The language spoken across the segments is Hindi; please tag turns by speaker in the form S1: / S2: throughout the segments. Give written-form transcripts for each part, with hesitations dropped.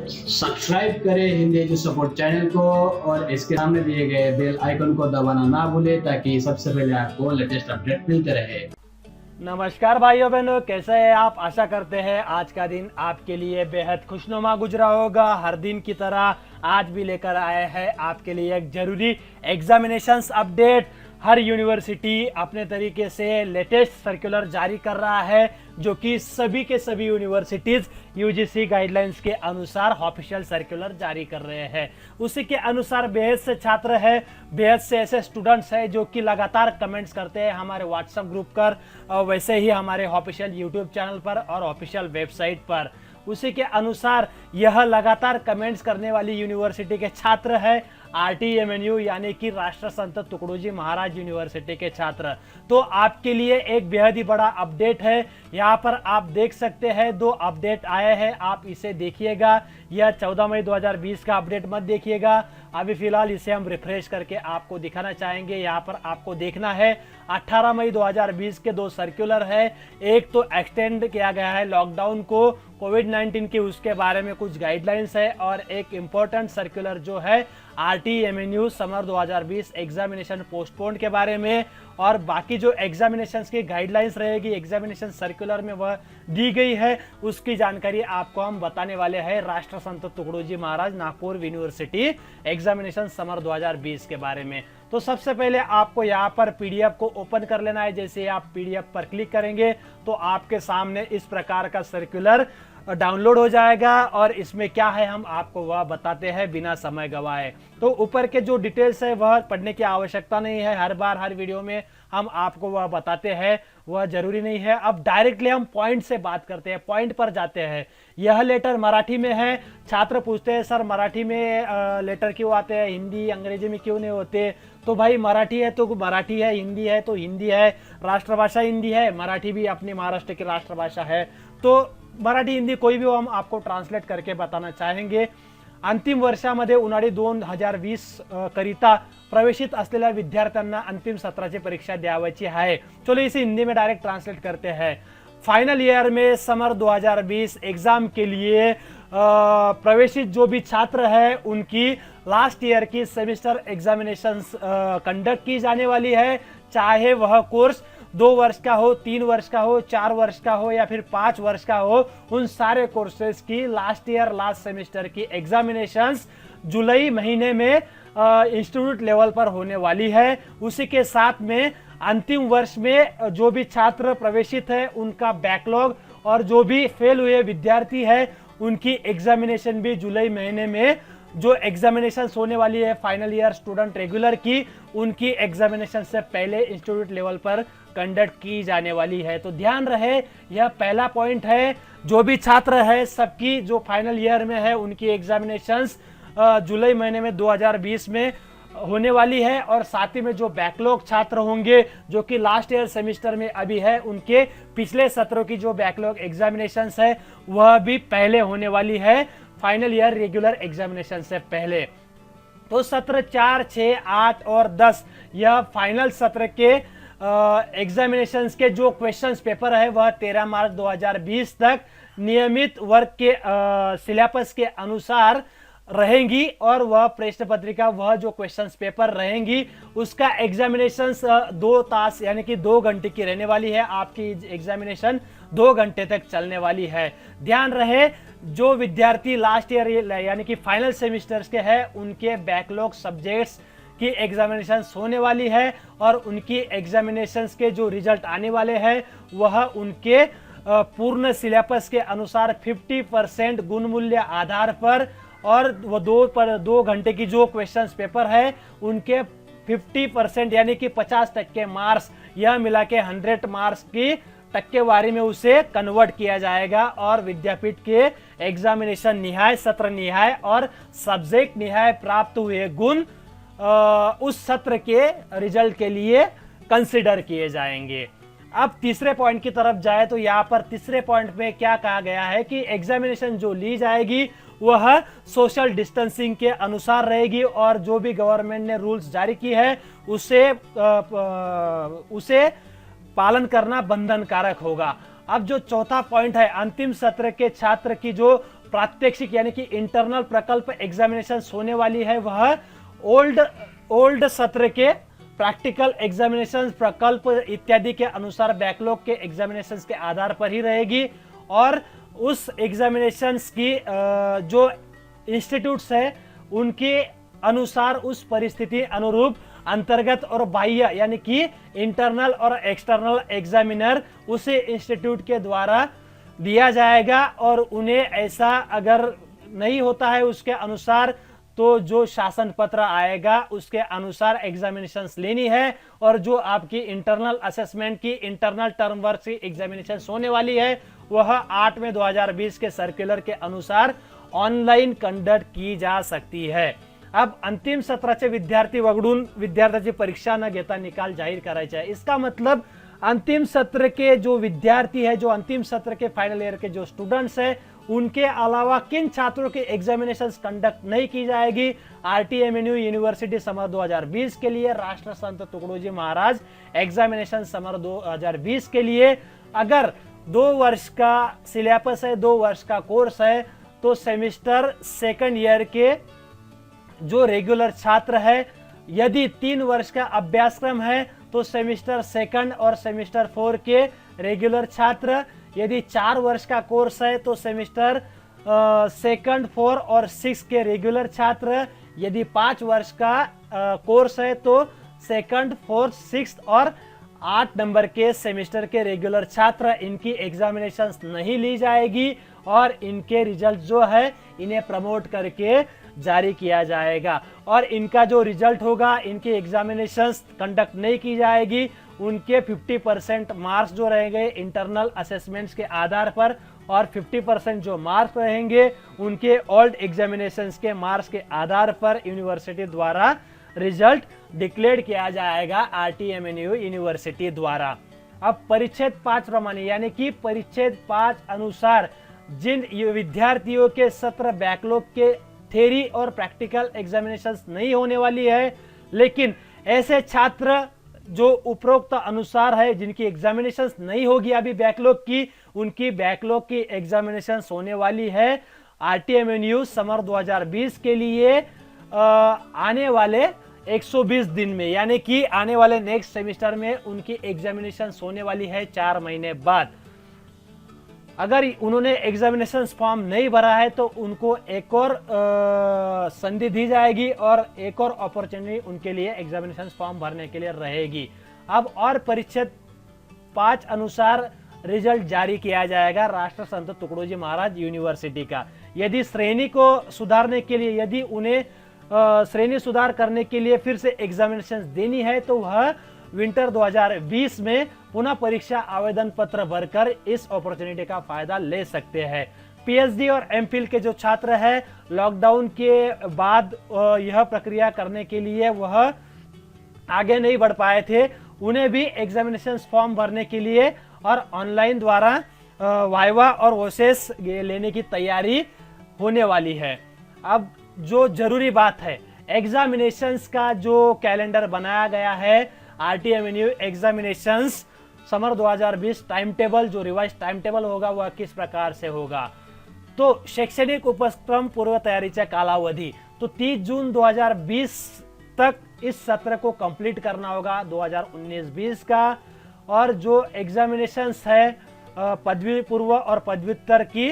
S1: सब्सक्राइब करें हिंदी एजू सपोर्ट चैनल को और इसके सामने दिए गए बेल आइकन को दबाना ना भूलें ताकि सबसे पहले आपको लेटेस्ट अपडेट मिलते रहे।
S2: नमस्कार भाइयों बहनों, कैसे हैं आप। आशा करते हैं आज का दिन आपके लिए बेहद खुशनुमा गुजरा होगा। हर दिन की तरह आज भी लेकर आए हैं आपके लिए एक जरूरी एग्जामिनेशंस अपडेट। हर यूनिवर्सिटी अपने तरीके से लेटेस्ट सर्कुलर जारी कर रहा है जो कि सभी के सभी यूनिवर्सिटीज यूजीसी गाइडलाइंस के अनुसार ऑफिशियल सर्कुलर जारी कर रहे हैं। उसी के अनुसार बेहद से छात्र है, बेहद से ऐसे स्टूडेंट्स हैं जो कि लगातार कमेंट्स करते हैं हमारे व्हाट्सएप ग्रुप पर, वैसे ही हमारे ऑफिशियल यूट्यूब चैनल पर और ऑफिशियल वेबसाइट पर। उसी के अनुसार यह लगातार कमेंट्स करने वाली यूनिवर्सिटी के छात्र है RTMNU यानी कि राष्ट्र संत तुकडोजी महाराज यूनिवर्सिटी के छात्र। तो आपके लिए एक बेहद ही बड़ा अपडेट है। यहाँ पर आप देख सकते हैं 2 अपडेट आए हैं, आप इसे देखिएगा। यह 14 मई 2020 का अपडेट मत देखिएगा, अभी फिलहाल इसे हम रिफ्रेश करके आपको दिखाना चाहेंगे। यहाँ पर आपको देखना है 18 मई 2020 के 2 सर्कुलर है। एक तो एक्सटेंड किया गया है लॉकडाउन को कोविड-19 की, उसके बारे में कुछ गाइडलाइंस है, और एक इंपॉर्टेंट सर्कुलर जो है RTMNU समर 2020 एग्जामिनेशन पोस्टपोन के बारे में। और बाकी जो एग्जामिनेशन की गाइडलाइंस रहेगी एग्जामिनेशन सर्कुलर में वह दी गई है, उसकी जानकारी आपको हम बताने वाले हैं राष्ट्र Sant Tukdoji Maharaj Nagpur university examination summer 2020 के बारे में। तो सबसे पहले आपको यहाँ पर PDF को ओपन कर लेना है। जैसे आप PDF पर क्लिक करेंगे तो आपके सामने इस प्रकार का सर्कुलर डाउनलोड हो जाएगा, और इसमें क्या है हम आपको वह बताते हैं बिना समय गवाए। तो ऊपर के जो डिटेल्स है वह पढ़ने की आवश्यकता नहीं है, हर बार हर वीडियो में हम आपको वह बताते हैं, वह जरूरी नहीं है। अब डायरेक्टली हम पॉइंट से बात करते हैं, पॉइंट पर जाते हैं। यह लेटर मराठी में है। छात्र पूछते हैं सर मराठी में लेटर क्यों आते हैं, हिंदी अंग्रेजी में क्यों नहीं होते। तो भाई मराठी है तो मराठी है, हिंदी है तो हिंदी है, राष्ट्रभाषा हिंदी है, मराठी भी अपनी महाराष्ट्र की राष्ट्रभाषा है, तो मराठी हिंदी कोई भी हो हम आपको ट्रांसलेट करके बताना चाहेंगे। अंतिम वर्षामध्ये उन्हाळी 2020 करिता प्रवेशित असलेल्या विद्यार्थ्यांना अंतिम सत्राची परीक्षा द्यावायची है। चलो इसे हिंदी में डायरेक्ट ट्रांसलेट करते हैं। फाइनल ईयर में समर 2020 एग्जाम के लिए प्रवेशित जो भी छात्र है उनकी लास्ट ईयर की सेमेस्टर एग्जामिनेशंस कंडक्ट की जाने वाली है, चाहे वह कोर्स 2 वर्ष का हो, 3 वर्ष का हो, 4 वर्ष का हो या फिर 5 वर्ष का हो। उन सारे कोर्सेज की लास्ट ईयर लास्ट सेमेस्टर की एग्जामिनेशंस जुलाई महीने में इंस्टीट्यूट लेवल पर होने वाली है। उसी के साथ में अंतिम वर्ष में जो भी छात्र प्रवेशित है उनका बैकलॉग और जो भी फेल हुए विद्यार्थी है उनकी एग्जामिनेशन भी जुलाई महीने में जो एग्जामिनेशन होने वाली है फाइनल ईयर स्टूडेंट रेगुलर की, उनकी एग्जामिनेशन से पहले इंस्टीट्यूट लेवल पर कंडक्ट की जाने वाली है। तो ध्यान रहे, यह पहला पॉइंट है। जो भी छात्र है सबकी जो फाइनल ईयर में है उनकी एग्जामिनेशंस जुलाई महीने में 2020 में होने वाली है, और साथ ही में जो बैकलॉग छात्र होंगे जो कि लास्ट ईयर सेमेस्टर में अभी है उनके पिछले सत्रों की जो बैकलॉग एग्जामिनेशंस है वह भी पहले होने वाली है फाइनल ईयर रेगुलर एग्जामिनेशन से पहले। तो सत्र 4, 6, 8 और 10 यह फाइनल सत्र के एग्जामिनेशंस के जो क्वेश्चंस पेपर है वह 13 मार्च 2020 तक नियमित वर्ग के सिलेबस के अनुसार रहेंगी, और वह प्रश्न पत्रिका वह जो क्वेश्चंस पेपर रहेंगी उसका एग्जामिनेशंस 2 तास यानी कि 2 घंटे की रहने वाली है। आपकी एग्जामिनेशन 2 घंटे तक चलने वाली है। ध्यान रहे, जो विद्यार्थी लास्ट ईयर यानी कि फाइनल सेमेस्टर्स के हैं उनके बैकलॉग सब्जेक्ट्स की एग्जामिनेशन होने वाली है, और उनकी एग्जामिनेशंस के जो रिजल्ट आने वाले हैं वह उनके पूर्ण सिलेबस के अनुसार 50% गुण मूल्य आधार पर, और वो 2 घंटे की जो क्वेश्चंस पेपर है उनके 50% यानी कि 50% मार्क्स, यह मिला के 100 मार्क्स की टक्केवारी में उसे कन्वर्ट किया जाएगा, और विद्यापीठ के एग्जामिनेशन निहाय, सत्र निहाय और सब्जेक्ट निहाय प्राप्त हुए गुण उस सत्र के रिजल्ट के लिए कंसिडर किए जाएंगे। अब तीसरे पॉइंट की तरफ जाए तो यहाँ पर तीसरे पॉइंट में क्या कहा गया है कि एग्जामिनेशन जो ली जाएगी वह सोशल डिस्टेंसिंग के अनुसार रहेगी, और जो भी गवर्नमेंट ने रूल्स जारी की है उसे पालन करना बंधनकारक होगा। अब जो चौथा पॉइंट है, अंतिम सत्र के छात्र की जो प्रात्यक्षिक यानी कि इंटरनल प्रकल्प एग्जामिनेशन होने वाली है वह ओल्ड सत्र के प्रैक्टिकल एग्जामिनेशन प्रकल्प इत्यादि के अनुसार बैकलॉग के एग्जामिनेशंस के आधार पर ही रहेगी और उस एग्जामिनेशंस की जो इंस्टीट्यूट्स है उनके अनुसार उस परिस्थिति अनुरूप अंतर्गत और बाह्य यानी कि इंटरनल और एक्सटर्नल एग्जामिनर उसे इंस्टीट्यूट के द्वारा दिया जाएगा और उन्हें ऐसा अगर नहीं होता है उसके अनुसार तो जो शासन पत्र आएगा उसके अनुसार एग्जामिनेशंस लेनी है और जो आपकी इंटरनल असेसमेंट की इंटरनल टर्म वर्क की एग्जामिनेशन होने वाली है वह 8 में 2020 के सर्कुलर के अनुसार ऑनलाईन कंडक्ट की जा सकती है। अब अंतिम सत्राचे विद्यार्थी वगळून विद्यार्थ्याची परीक्षा न घेता निकाल जाहीर करायचे आहे। इसका मतलब अंतिम सत्र के जो विद्यार्थी है, जो अंतिम सत्र के फाइनल ईयर के जो स्टूडेंट्स है, उनके अलावा किन छात्रों की एग्जामिनेशंस कंडक्ट नहीं की जाएगी। आरटीएमएनयू यूनिवर्सिटी समर 2020 के लिए, राष्ट्र संत तुकडोजी महाराज एग्जामिनेशन समर 2020 के लिए अगर 2 वर्ष का सिलेबस है, 2 वर्ष का कोर्स है, तो सेमिस्टर सेकंड ईयर के जो रेगुलर छात्र है, यदि 3 वर्ष का अभ्यासक्रम है तो सेमिस्टर सेकंड और सेमिस्टर 4 के रेगुलर छात्र, यदि 4 वर्ष का कोर्स है तो सेमिस्टर सेकंड 4 और 6 के रेगुलर छात्र, यदि 5 वर्ष का कोर्स है तो सेकंड 4 6 और 8 नंबर के सेमिस्टर के रेगुलर छात्र, इनकी एग्जामिनेशंस नहीं ली जाएगी और इनके रिजल्ट जो है इन्हें प्रमोट करके जारी किया जाएगा और इनका जो रिजल्ट होगा, इनकी एग्जामिनेशंस कंडक्ट नहीं की जाएगी, उनके 50% मार्क्स जो रहेंगे इंटरनल असेसमेंट्स के आधार पर और 50% जो मार्क्स रहेंगे उनके ओल्ड एग्जामिनेशंस के मार्क्स के आधार पर यूनिवर्सिटी द्वारा रिजल्ट डिक्लेयर किया जाएगा आरटीएमएनयू यूनिवर्सिटी द्वारा। अब परिच्छेद 5 प्रमाणे यानी कि परिच्छेद 5 अनुसार जिन विद्यार्थियों के सत्र बैकलॉग के थ्योरी और प्रैक्टिकल एग्जामिनेशंस नहीं होने वाली है, लेकिन ऐसे छात्र जो उपरोक्त अनुसार है जिनकी एग्जामिनेशंस नहीं होगी अभी बैकलॉग की, उनकी बैकलॉग की एग्जामिनेशंस होने वाली है आरटीएमएनयू समर 2020 के लिए आने वाले 120 दिन में, यानी कि आने वाले नेक्स्ट सेमिस्टर में उनकी एग्जामिनेशंस होने वाली है 4 महीने बाद। अगर उन्होंने एग्जामिनेशन फॉर्म नहीं भरा है तो उनको एक और संधि दी जाएगी और एक और अपॉर्चुनिटी उनके लिए एग्जामिनेशन फॉर्म भरने के लिए रहेगी। अब और परिच्छेद 5 अनुसार रिजल्ट जारी किया जाएगा राष्ट्र संत तुकडोजी महाराज यूनिवर्सिटी का। यदि श्रेणी को सुधारने के लिए, यदि उन्हें श्रेणी सुधार करने के लिए फिर से एग्जामिनेशन देनी है तो वह विंटर 2020 में पुनः परीक्षा आवेदन पत्र भरकर इस अपॉर्चुनिटी का फायदा ले सकते हैं। पीएचडी और एमफिल के जो छात्र हैं, लॉकडाउन के बाद यह प्रक्रिया करने के लिए वह आगे नहीं बढ़ पाए थे, उन्हें भी एग्जामिनेशन फॉर्म भरने के लिए और ऑनलाइन द्वारा वाइवा और ओसेस लेने की तैयारी होने वाली है। अब जो जरूरी बात है, एग्जामिनेशंस का जो कैलेंडर बनाया गया है RTMNU examinations summer 2020 time table, जो रिवाइज टाइम टेबल होगा वह किस प्रकार से होगा। तो शैक्षणिक उपक्रम पूर्व तैयारीचा कालावधी तो 30 जून 2020 तक इस सत्र को कंप्लीट करना होगा 2019-20 का। और जो एग्जामिनेशंस है पदवी पूर्व और पदव्युत्तर की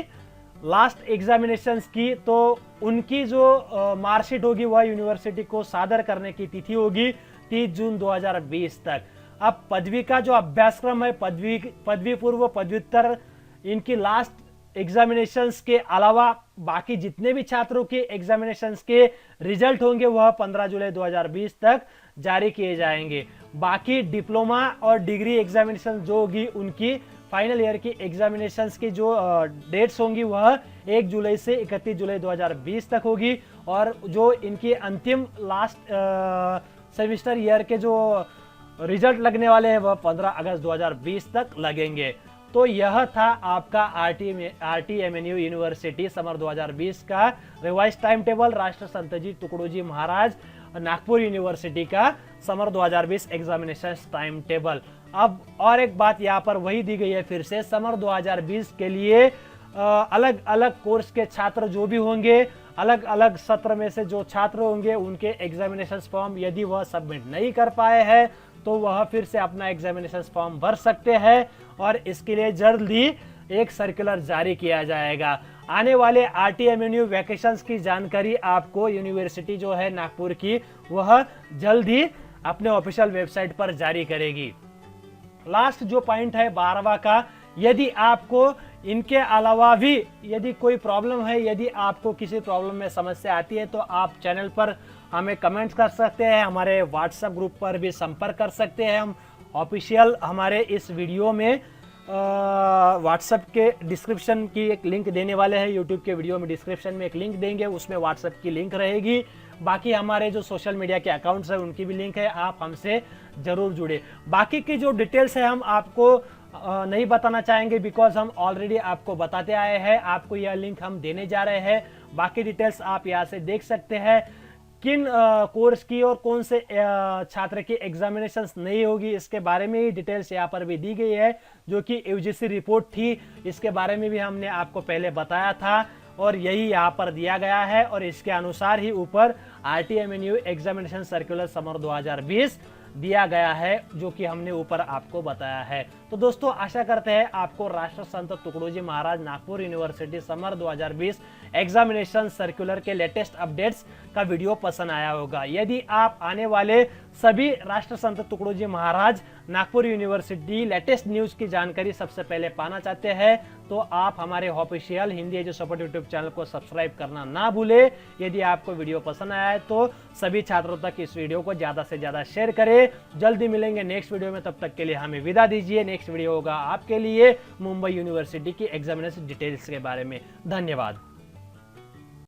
S2: लास्ट एग्जामिनेशंस की, तो उनकी जो मार्कशीट होगी वह यूनिवर्सिटी को सादर करने की तिथि होगी 30 जून 2020 तक। अब पदवी का जो अभ्यासक्रम है, पदवी पूर्व पदव्युत्तर, इनकी लास्ट एग्जामिनेशंस के अलावा बाकी जितने भी छात्रों के एग्जामिनेशंस के रिजल्ट होंगे वह 15 जुलाई 2020 तक जारी किए जाएंगे। बाकी डिप्लोमा और डिग्री एग्जामिनेशन जो होगी उनकी फाइनल ईयर की एग्जामिनेशंस की जो डेट्स होंगी वह 1 जुलाई से 31 जुलाई 2020 तक होगी और जो इनकी अंतिम लास्ट सेमिस्टर ईयर के जो रिजल्ट लगने वाले हैं वह 15 अगस्त 2020 तक लगेंगे। तो यह था आपका आरटीएमएनयू यूनिवर्सिटी समर 2020 का रिवाइज टाइम टेबल, राष्ट्र संत जी तुकडोजी महाराज नागपुर यूनिवर्सिटी का समर 2020 एग्जामिनेशन टाइम टेबल। अब और एक बात यहाँ पर वही दी गई है फिर से, समर 2020 के लिए अलग अलग कोर्स के छात्र जो भी होंगे, अलग अलग सत्र में से जो छात्र होंगे, उनके एग्जामिनेशन फॉर्म यदि वह सबमिट नहीं कर पाए हैं तो वह फिर से अपना एग्जामिनेशन फॉर्म भर सकते हैं और इसके लिए जल्द ही एक सर्कुलर जारी किया जाएगा। आने वाले RTMNU वैकेशंस की जानकारी आपको यूनिवर्सिटी जो है नागपुर की वह जल्द ही अपने ऑफिशियल वेबसाइट पर जारी करेगी। लास्ट जो पॉइंट है 12वां का, यदि आपको इनके अलावा भी यदि कोई प्रॉब्लम है, यदि आपको किसी प्रॉब्लम में समस्या आती है तो आप चैनल पर हमें कमेंट्स कर सकते हैं, हमारे व्हाट्सएप ग्रुप पर भी संपर्क कर सकते हैं। हम ऑफिशियल हमारे इस वीडियो में व्हाट्सएप के डिस्क्रिप्शन की एक लिंक देने वाले हैं, यूट्यूब के वीडियो में डिस्क्रिप्शन में एक लिंक देंगे, उसमें व्हाट्सएप की लिंक रहेगी। बाकी हमारे जो सोशल मीडिया के अकाउंट्स हैं उनकी भी लिंक है, आप हमसे जरूर जुड़े। बाकी की जो डिटेल्स है हम आपको नहीं बताना चाहेंगे, बिकॉज हम ऑलरेडी आपको बताते आए हैं, आपको यह लिंक हम देने जा रहे हैं। बाकी डिटेल्स आप यहाँ से देख सकते हैं, किन कोर्स की और कौन से छात्र की एग्जामिनेशंस नहीं होगी, इसके बारे में ही डिटेल्स यहाँ पर भी दी गई है, जो कि UGC रिपोर्ट थी, इसके बारे में भी हमने आपको पहले बताया था और यही यहाँ पर दिया गया है और इसके अनुसार ही ऊपर RTMNU एग्जामिनेशन सर्कुलर समर 2020 दिया गया है, जो कि हमने ऊपर आपको बताया है। तो दोस्तों आशा करते हैं आपको Rashtra Sant Tukdoji Maharaj Nagpur university summer 2020 examination circular के लेटेस्ट अपडेट्स का वीडियो पसंद आया होगा। यदि आप आने वाले सभी राष्ट्र Sant Tukdoji Maharaj Nagpur university latest news की जानकारी सबसे पहले पाना चाहते हैं तो आप हमारे official Hindi edu support YouTube channel को सब्सक्राइब करना ना भूले। यदि आपको वीडियो पसंद आया है तो सभी छात्रों तक इस वीडियो को ज्यादा से ज्यादा शेयर करें। जल्दी मिलेंगे नेक्स्ट वीडियो में, तब तक के लिए हमें विदा दीजिए। नेक्स्ट वीडियो होगा आपके लिए मुंबई यूनिवर्सिटी की एग्जामिनेशन डिटेल्स के बारे में। धन्यवाद।